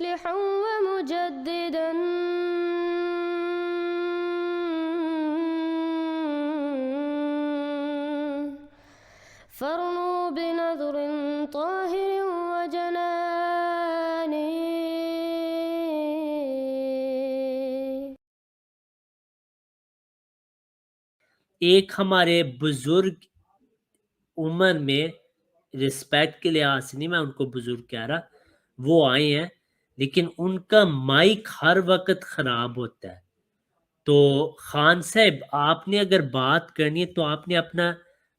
مصلحا ومجددا فارنوا بنظر طاهر وجنان. ایک ہمارے بزرگ عمر میں رسپیکٹ کے لحاظ سے نہیں میں ان کو بزرگ کہہ رہا، وہ آئے ہیں لیکن ان کا مائک ہر وقت خراب ہوتا ہے. تو خان صاحب آپ نے اگر بات کرنی ہے تو آپ نے اپنا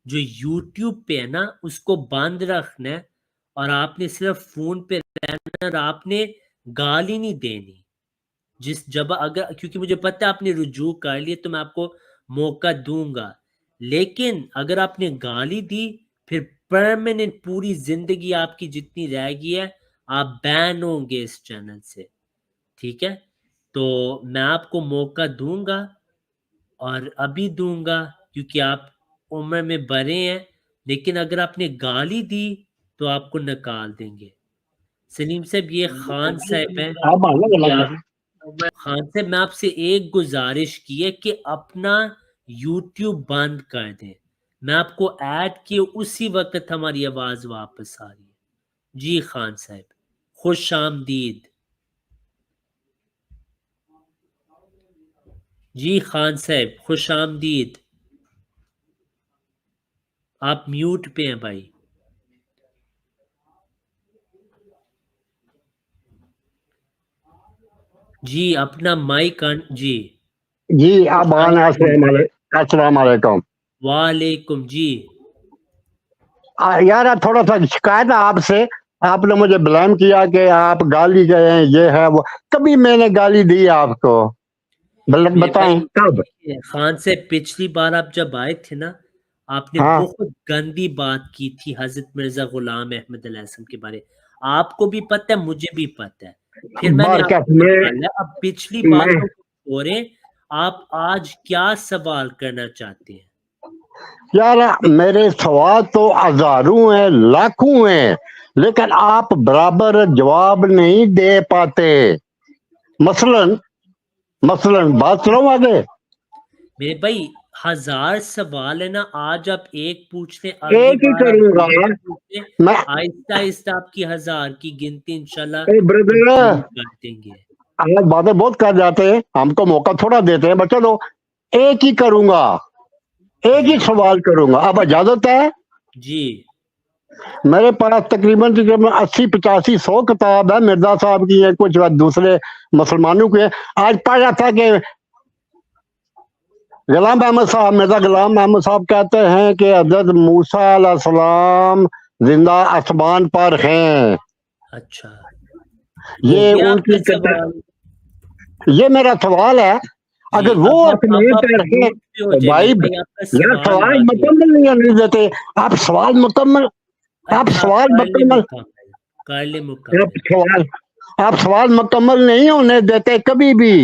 جو یوٹیوب پہ ہے نا اس کو بند رکھنا ہے اور آپ نے صرف فون پہ رہنا اور آپ نے گالی نہیں دینی. اگر کیونکہ مجھے پتہ ہے آپ نے رجوع کر لیے تو میں آپ کو موقع دوں گا، لیکن اگر آپ نے گالی دی پھر پرماننٹ پوری زندگی آپ کی جتنی رہ گئی ہے آپ بین ہوں گے اس چینل سے، ٹھیک ہے؟ تو میں آپ کو موقع دوں گا اور ابھی دوں گا کیونکہ آپ عمر میں بڑے ہیں، لیکن اگر آپ نے گالی دی تو آپ کو نکال دیں گے. سلیم صاحب یہ خان صاحب ہیں. خان صاحب میں آپ سے ایک گزارش کی ہے کہ اپنا یوٹیوب بند کر دیں. میں آپ کو ایڈ کیے اسی وقت ہماری آواز واپس آ رہی ہے. جی خان صاحب خوش آمدید. جی خان صاحب خوش آمدید. آپ میوٹ پہ ہیں بھائی. جی اپنا مائک جی اب السلام علیکم. وعلیکم. جی یار تھوڑا سا شکایت ہے آپ سے. آپ نے مجھے بلیم کیا کہ آپ گالی گئے ہیں، یہ ہے وہ. کبھی میں نے گالی دی آپ کو؟ بتائیں کب؟ خان سے پچھلی بار آپ جب آئے تھے نا آپ نے ہاں بہت گندی بات کی تھی حضرت مرزا غلام احمد علیہ السلام کے بارے. آپ کو بھی پتہ ہے مجھے بھی پتہ ہے. پھر میں نے آپ برکت کو نکالا. اب پچھلی میں باتوں کو چھوڑیں، آپ آج کیا سوال کرنا چاہتے ہیں؟ یار میرے سوال تو ہزاروں ہیں، لاکھوں ہیں، لیکن آپ برابر جواب نہیں دے پاتے. مثلاً بات سنو آگے. میرے بھائی ہزار سوال ہے نا، آج آپ ایک پوچھ لیں، اگلی ایک ہی بار آپ کروں گا پوچھ لیں، میں. آہستہ آہستہ آپ کی ہزار کی گنتی انشاءاللہ بردر شروع کر دیں گے. آپ باتیں بہت کر جاتے ہیں، ہم کو موقع تھوڑا دیتے ہیں. بس چلو ایک ہی کروں گا، ایک ہی جی سوال کروں گا. اب اجازت ہے؟ جی میرے پاس تقریباً 80-85-100 کتاب ہے. مرزا صاحب کی ہے، کچھ دوسرے مسلمانوں کے. آج پڑھ رہا تھا کہ غلام احمد صاحب، مرزا غلام احمد صاحب کہتے ہیں کہ حضرت موسیٰ علیہ السلام زندہ آسمان پر ہیں. اچھا ہو یہ گیا ان آپ کا کی سوال. یہ میرا سوال ہے. جی اگر وہ اب آسمان آپ پر ہیں میوٹ پہ ہو جائیں بھائی، میرے بھائی، آپ کا یار سوال سوال آ گیا. مکمل نہیں دیتے آپ. سوال مکمل، آپ اچھا سوال کر لیں مکمل، مکمل، کر لیں مکمل. آپ سوال مکمل نہیں ہونے دیتے کبھی بھی.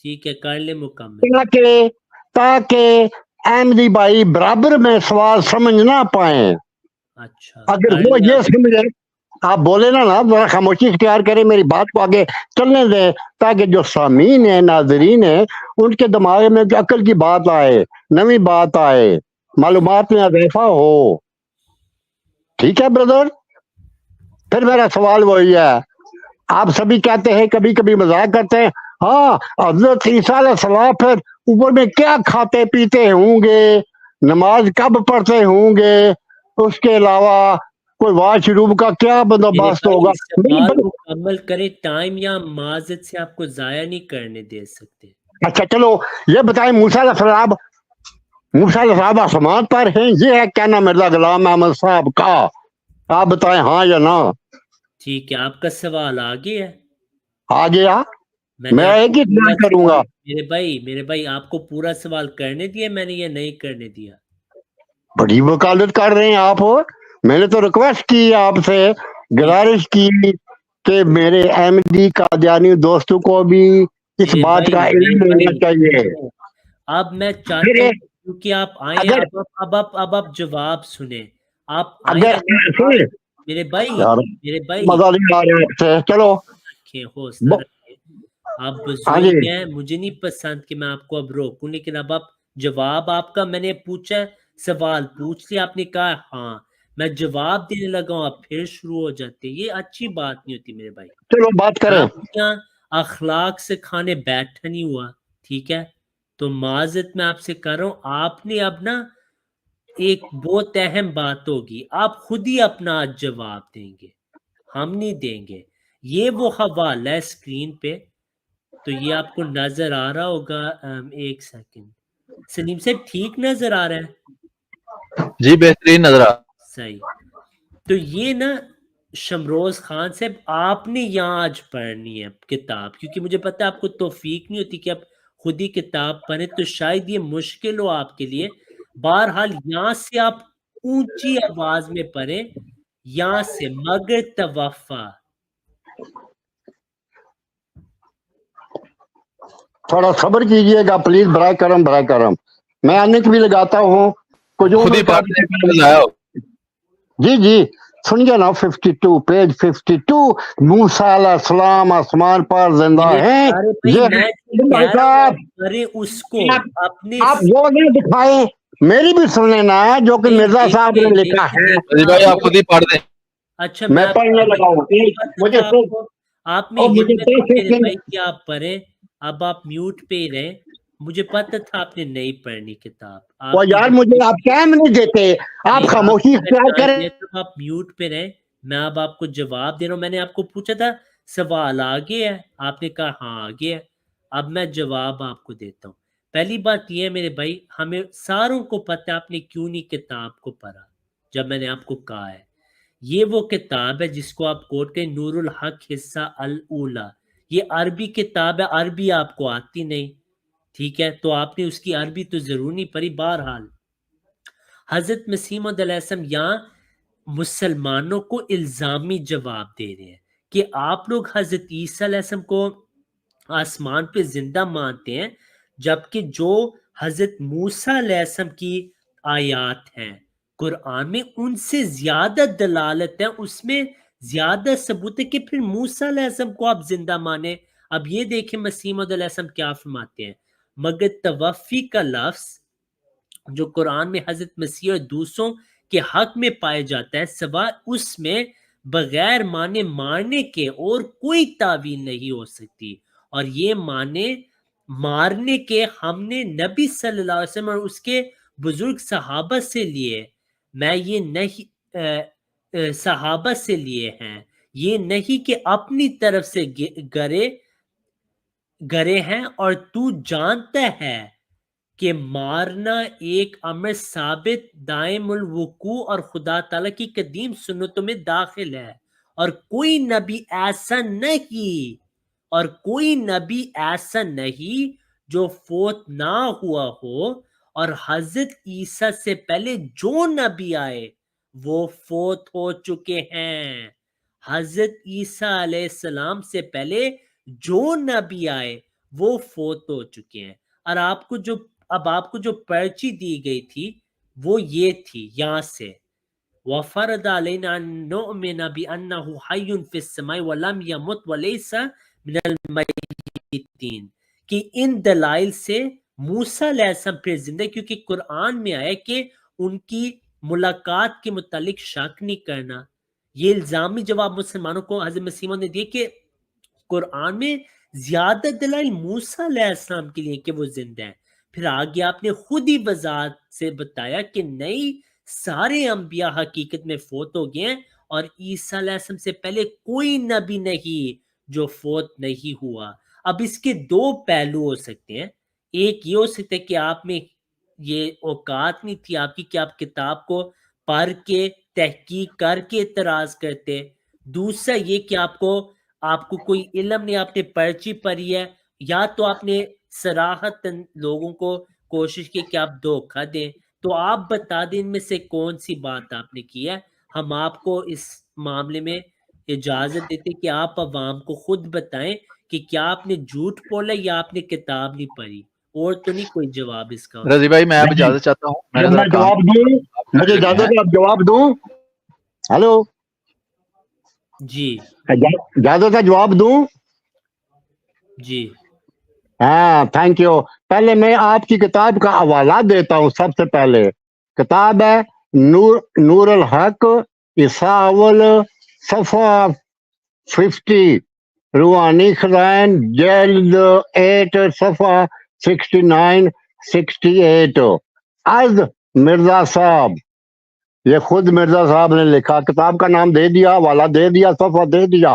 ٹھیک ہے کر لیں مکمل. تاکہ احمدی بھائی برابر میں سوال سمجھ نہ پائیں. اچھا اگر کر وہ لیں یہ آپ. سمجھے، آپ بولے نا ذرا خاموشی اختیار کریں، میری بات کو آگے چلنے دیں تاکہ جو سامعین ہیں، ناظرین ہیں، ان کے دماغ میں عقل کی بات آئے، نئی بات آئے، معلومات میں اضافہ ہو. ٹھیک ہے بردر؟ پھر میرا سوال وہی ہے. آپ سبھی کہتے ہیں، کبھی کبھی مذاق کرتے ہیں، ہاں حضرت عیسیٰ علیہ السلام پھر اوپر میں کیا کھاتے پیتے ہوں گے، نماز کب پڑھتے ہوں گے، اس کے علاوہ کوئی واش روم کا کیا میرے بندوبست بھائی ہوگا. سوال مکمل کریں، ٹائم یا معذرت سے آپ کو ضائع نہیں کرنے دے سکتے. اچھا چلو یہ بتائیں، موسیٰ علیہ السلام آسمان پر ہیں، یہ ہے کہنا مرزا غلام احمد صاحب کا. آپ بتائیں ہاں یا نہ. ٹھیک ہے آپ کا سوال آ گیا ہے. آ گیا. میں نے میں آپ کو ایک ہی پورا کروں سوال گا. میرے بھائی آپ کو پورا سوال کرنے دیا میں نے یا نہیں کرنے دیا؟ بڑی وکالت کر رہے ہیں آپ. میں نے تو ریکویسٹ کی آپ سے، گزارش کی کہ میرے احمدی قادیانی دوستوں کو بھی اس بات کا علم ہونا چاہیے. اب میں پھر چاہتا ہوں کیونکہ آپ آئے اگر اب آپ جواب سنیں. آپ آئے اگر میرے بھائی یار میرے بھائی مزہ نہیں آ رہا آپ سے. چلو رکھیں, حوصلہ رکھیں. آپ بزرگ ہیں, مجھے نہیں پسند کہ میں آپ کو اب روکوں, لیکن اب آپ جواب آپ کا میں نے پوچھا, سوال پوچھ لیا, آپ نے کہا ہاں, میں جواب دینے لگا ہوں, آپ پھر شروع ہو جاتے. یہ اچھی بات نہیں ہوتی میرے بھائی. چلو بات کریں. آپ یہاں اخلاق سے کھانے بیٹھا نہیں ہوا, ٹھیک ہے, تو معذرت میں آپ سے کر رہا ہوں, آپ نے اب نا ایک بہت اہم بات ہوگی, آپ خود ہی اپنا جواب دیں گے, ہم نہیں دیں گے. یہ وہ حوالہ ہے اسکرین پہ, تو یہ آپ کو نظر آ رہا ہوگا. ایک سیکنڈ, سلیم سے ٹھیک نظر آ رہا ہے؟ جی بہترین نظر آ. صحیح. تو یہ نا شمروز خان صاحب آپ نے یہاں آج پڑھنی ہے کتاب, کیونکہ مجھے پتا آپ کو توفیق نہیں ہوتی کہ آپ خود ہی کتاب پڑھیں, تو شاید یہ مشکل ہو آپ کے لیے. بہرحال یہاں سے آپ اونچی آواز میں پڑھیں, یہاں سے مگر توفا. تھوڑا صبر کیجئے گا پلیز, برائے کرم برائے کرم. میں آنے کی بھی لگاتا ہوں کچھ خود ہی پڑھ لیں میں بتایا. جی جی سنیے نا, 52 پیج 52, موسیٰ علیہ السلام آسمان پر زندہ ہیں. اس کو اپنے آپ وہ نہیں دکھائیں, میری بھی سن لینا ہے جو کہ مرزا صاحب نے لکھا ہے. رضی بھائی آپ خود ہی پڑھ دیں. اچھا میں پڑھنے لگا ہوں. مجھے آپ نے بھائی کہ آپ پڑھیں, اب آپ میوٹ پہ ہی رہیں. مجھے پتا تھا آپ نے نہیں پڑھنی کتاب. وہ یار مجھے آپ ٹائم نہیں دیتے, آپ خاموشی اختیار کریں. آپ میوٹ پہ رہیں, میں اب آپ کو جواب دے رہا ہوں. میں نے آپ کو پوچھا تھا سوال آگے ہے, آپ نے کہا ہاں آگے ہے. اب میں جواب آپ کو دیتا ہوں. پہلی بات یہ ہے میرے بھائی, ہمیں ساروں کو پتہ ہے آپ نے کیوں نہیں کتاب کو پڑھا. جب میں نے آپ کو کہا ہے یہ وہ کتاب ہے جس کو آپ کوٹ کریں, نور الحق حصہ الاولی. یہ عربی کتاب ہے, عربی آپ کو آتی نہیں, ٹھیک ہے, تو آپ نے اس کی عربی تو ضرور نہیں پڑھی. بہرحال حضرت مسیح موعود علیہ السلام یہاں مسلمانوں کو الزامی جواب دے رہے ہیں کہ آپ لوگ حضرت عیسیٰ علیہ السلام کو آسمان پہ زندہ مانتے ہیں, جبکہ جو حضرت موسیٰ علیہ السلام کی آیات ہیں قرآن میں ان سے زیادہ دلالت ہے, اس میں زیادہ ثبوت ہے کہ پھر موسیٰ علیہ السلام کو آپ زندہ مانیں. اب یہ دیکھیں مسیح موعود علیہ السلام کیا فرماتے ہیں, مگر توفی کا لفظ جو قرآن میں حضرت مسیح اور دوسروں کے حق میں پائے جاتا ہے, سوا اس میں بغیر معنی مارنے کے اور کوئی تعویل نہیں ہو سکتی. اور یہ معنی مارنے کے ہم نے نبی صلی اللہ علیہ وسلم اور اس کے بزرگ صحابہ سے لیے. میں یہ نہیں صحابہ سے لیے ہیں, یہ نہیں کہ اپنی طرف سے گرے ہیں. اور تو جانتا ہے کہ مارنا ایک امر ثابت دائم الوقوع اور خدا تعالیٰ کی قدیم سنتوں میں داخل ہے, اور کوئی نبی ایسا نہیں جو فوت نہ ہوا ہو, اور حضرت عیسیٰ سے پہلے جو نبی آئے وہ فوت ہو چکے ہیں. حضرت عیسیٰ علیہ السلام سے پہلے جو نبی آئے وہ فوت ہو چکے ہیں. اور آپ کو جو پرچی دی گئی تھی وہ یہ تھی, یہاں سے وَفَرَضَ عَلَيْنَا أَن نُؤْمِنَ بِأَنَّهُ حَيٌّ فِي السَّمَاءِ وَلَمْ يَمُتْ وَلَيْسَ مِنَ الْمَيِّتِينَ, کہ ان دلائل سے موسیٰ علیہ السلام پھر زندہ, کیونکہ قرآن میں آئے کہ ان کی ملاقات کے متعلق شک نہیں کرنا. یہ الزامی جواب مسلمانوں کو حضرت مسیح نے دیے کہ قرآن میں زیادہ دلائل موسیٰ علیہ السلام کے لیے کہ وہ زندہ ہیں. پھر آگے آپ نے خود ہی وضاحت سے بتایا کہ نہیں, سارے انبیاء حقیقت میں فوت ہو گئے ہیں, اور عیسیٰ علیہ السلام سے پہلے کوئی نبی نہیں جو فوت نہیں ہوا. اب اس کے دو پہلو ہو سکتے ہیں. ایک یہ ہو سکتا ہے کہ آپ میں یہ اوقات نہیں تھی آپ کی کہ آپ کتاب کو پڑھ کے تحقیق کر کے اعتراض کرتے. دوسرا یہ کہ آپ کو کوئی علم نہیں, آپ نے پرچی پڑھی ہے, یا تو آپ نے صراحت لوگوں کو کوشش کی کہ آپ دھوکہ دیں. تو آپ بتا دیں ان میں سے کون سی بات آپ نے کی ہے. ہم آپ کو اس معاملے میں اجازت دیتے کہ آپ عوام کو خود بتائیں کہ کیا آپ نے جھوٹ بولا یا آپ نے کتاب نہیں پڑھی, اور تو نہیں کوئی جواب اس کا. رضی بھائی میں آپ اجازت چاہتا ہوں, میں جواب دوں, مجھے اجازت ہے آپ جواب دوں. ہلو جی اجازت ہے جواب دوں. جی ہاں تھینک یو. پہلے میں آپ کی کتاب کا حوالہ دیتا ہوں. سب سے پہلے کتاب ہے نور الحق اساول صفحہ 50 روحانی خزائن جلد 8 صفحہ 69 68 از مرزا صاحب. یہ خود مرزا صاحب نے لکھا. کتاب کا نام دے دیا, حوالہ دے دیا, صفحہ دے دیا.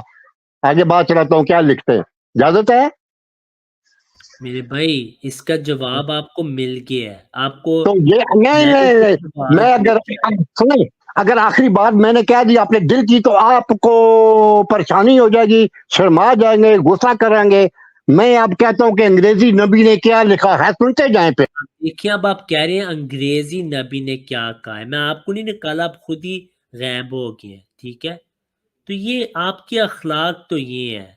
آگے بات چلاتا ہوں کیا لکھتے ہیں. اجازت ہے؟ میرے بھائی اس کا جواب آپ کو مل گیا ہے. آپ کو تو یہ نہیں میں اگر سنیں, اگر آخری بات میں نے کہہ دی اپنے دل کی تو آپ کو پریشانی ہو جائے گی, شرما جائیں گے, غصہ کریں گے. میں اب کہتا ہوں کہ انگریزی نبی نے کیا لکھا ہے, سنتے جائیں پہ. دیکھیں اب آپ کہہ رہے ہیں انگریزی نبی نے کیا کہا ہے. میں آپ کو نہیں نکالا, آپ خود ہی غائب ہو گئے ہیں. ٹھیک ہے, تو یہ آپ کے اخلاق تو یہ ہے